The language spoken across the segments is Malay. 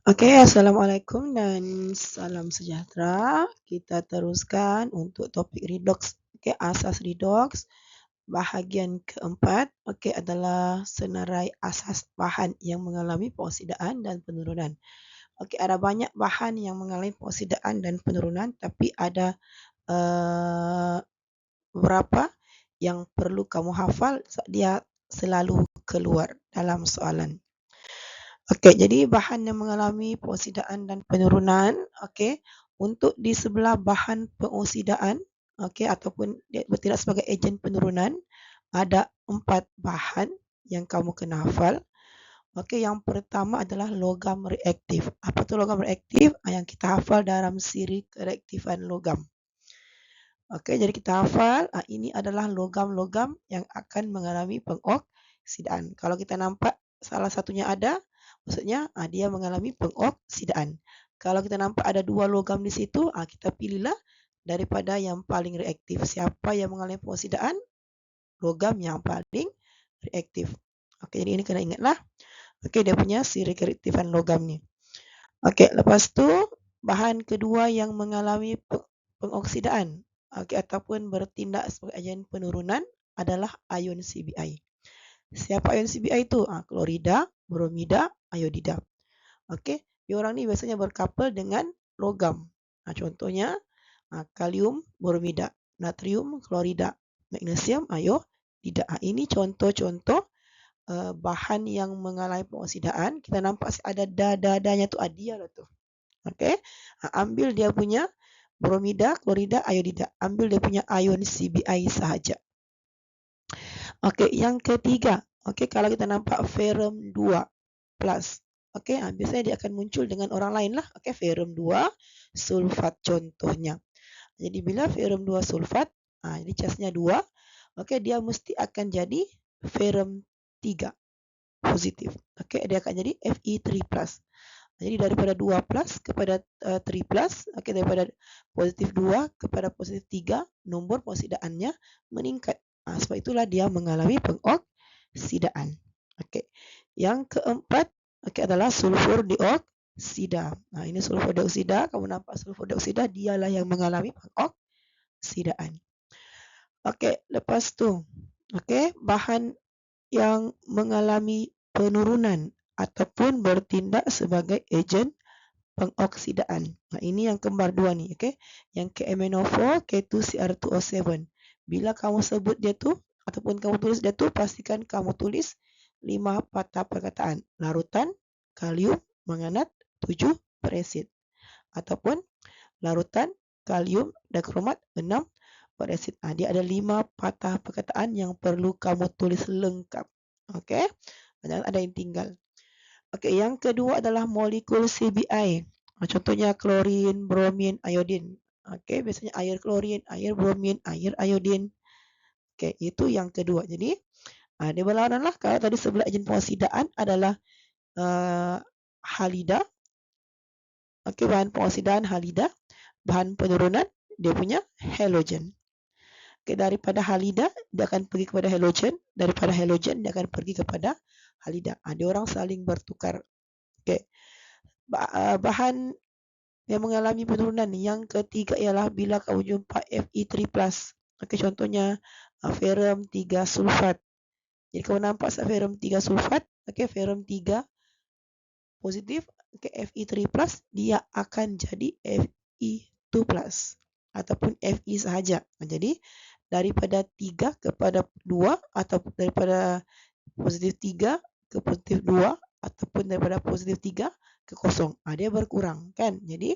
Oke, assalamualaikum dan salam sejahtera. Kita teruskan untuk topik redox. Oke, asas redox bahagian keempat. Oke, adalah senarai asas bahan yang mengalami peoksidaan dan penurunan. Oke, ada banyak bahan yang mengalami peoksidaan dan penurunan, tapi ada beberapa yang perlu kamu hafal. Dia selalu keluar dalam soalan. Okey, jadi bahan yang mengalami peoksidaan dan penurunan, okey, untuk di sebelah bahan pengoksidaan, okey, ataupun dia bertindak sebagai ejen penurunan, ada 4 bahan yang kamu kena hafal. Okey, yang pertama adalah logam reaktif. Apa tu logam reaktif? Yang kita hafal dalam siri kereaktifan logam. Okey, jadi kita hafal, ini adalah logam-logam yang akan mengalami pengoksidaan. Kalau kita nampak salah satunya ada, maksudnya dia mengalami pengoksidaan. Kalau kita nampak ada 2 logam di situ, kita pilihlah daripada yang paling reaktif. Siapa yang mengalami pengoksidaan? Logam yang paling reaktif. Okey, jadi ini kena ingatlah. Okey, dia punya siri kereaktifan logam ni. Okey, lepas tu bahan kedua yang mengalami pengoksidaan, ataupun bertindak sebagai agen penurunan adalah ion CBI. Siapa ion CBI itu? Klorida, bromida, iodida. Okey, diorang ni biasanya berkapal dengan logam. Contohnya kalium, bromida, natrium, klorida, magnesium, iodida. Ini contoh-contoh bahan yang mengalami pengoksidaan. Kita nampak ada dadanya tu, dia lah tu. Okey, ambil dia punya bromida, klorida, iodida. Ambil dia punya ion CBI sahaja. Okey, yang ketiga. Okey, kalau kita nampak ferrum 2 plus. Okey, biasanya dia akan muncul dengan orang lain lah. Okey, ferrum 2 sulfat contohnya. Jadi bila ferrum 2 sulfat, jadi charge-nya 2. Okey, dia mesti akan jadi ferrum 3 positif. Okey, dia akan jadi Fe3+. Jadi daripada 2 plus kepada 3 plus, okey, daripada positif 2 kepada positif 3, nombor peoksidaannya meningkat. Sebab itulah dia mengalami pengoksidaan. Okey. Yang keempat, okey, adalah sulfur dioksida. Ini sulfur dioksida, kamu nampak sulfur dioksida, dialah yang mengalami pengoksidaan. Okey, lepas tu, okey, bahan yang mengalami penurunan ataupun bertindak sebagai ejen pengoksidaan. Ini yang kembar dua ni, okey. Yang KMNO4, K2CR2O7. Bila kamu sebut dia tu ataupun kamu tulis dia tu, pastikan kamu tulis 5 patah perkataan. Larutan kalium manganat 7 berasid. Ataupun larutan kalium dikromat 6 berasid. Dia ada 5 patah perkataan yang perlu kamu tulis lengkap. Okey. Jangan ada yang tinggal. Okey, yang kedua adalah molekul CBI. Contohnya klorin, bromin, iodin. Okey, biasanya air klorin, air bromin, air iodin. Okey, itu yang kedua. Jadi, dia berlawanan lah. Kalau tadi sebelah ejen pengoksidaan adalah halida. Okey, bahan pengoksidaan halida. Bahan penurunan, dia punya halogen. Okey, daripada halida, dia akan pergi kepada halogen. Daripada halogen, dia akan pergi kepada halida. Dia orang saling bertukar. Okey. Bahan yang mengalami penurunan yang ketiga ialah bila kamu jumpa Fe3+. Okey, contohnya ferrum 3 sulfat. Jadi kamu nampak ferrum 3 sulfat, okey, ferrum 3 positif, okey, Fe3+, dia akan jadi Fe2+ ataupun Fe sahaja. Jadi daripada 3 kepada 2 atau daripada positif 3 ke positif 2 ataupun daripada positif 3 ke kosong. Dia berkurang kan. Jadi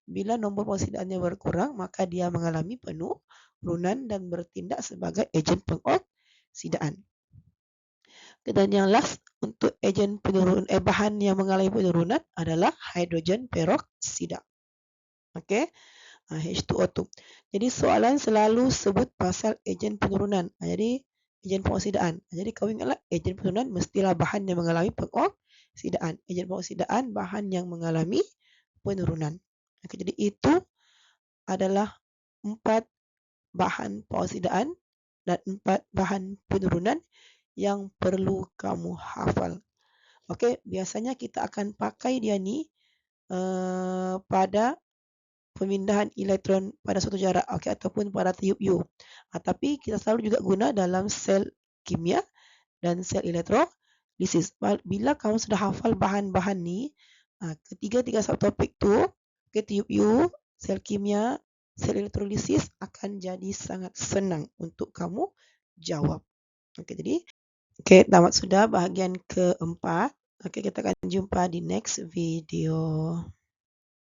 bila nombor peoksidaannya berkurang, maka dia mengalami penurunan dan bertindak sebagai ejen pengoksidaan. Dan yang last untuk ejen penurunan bahan yang mengalami penurunan adalah hidrogen peroksida. Okey. H2O2. Jadi soalan selalu sebut pasal ejen penurunan. Jadi ejen pengoksidaan. Jadi kau ingatlah ejen penurunan mestilah bahan yang mengalami pengoksidaan. Ejen pengoksidaan bahan yang mengalami penurunan. Okey, jadi itu adalah 4 bahan pengoksidaan dan 4 bahan penurunan yang perlu kamu hafal. Okey, biasanya kita akan pakai dia ni pada pemindahan elektron pada suatu jarak, okey, ataupun pada TUU. Tapi kita selalu juga guna dalam sel kimia dan sel elektrolisis. Bila kamu sudah hafal bahan-bahan ni, ketiga-tiga subtopik tu, okey, TUU, sel kimia, sel elektrolisis akan jadi sangat senang untuk kamu jawab. Okey, jadi tamat sudah bahagian keempat. Okey, kita akan jumpa di next video.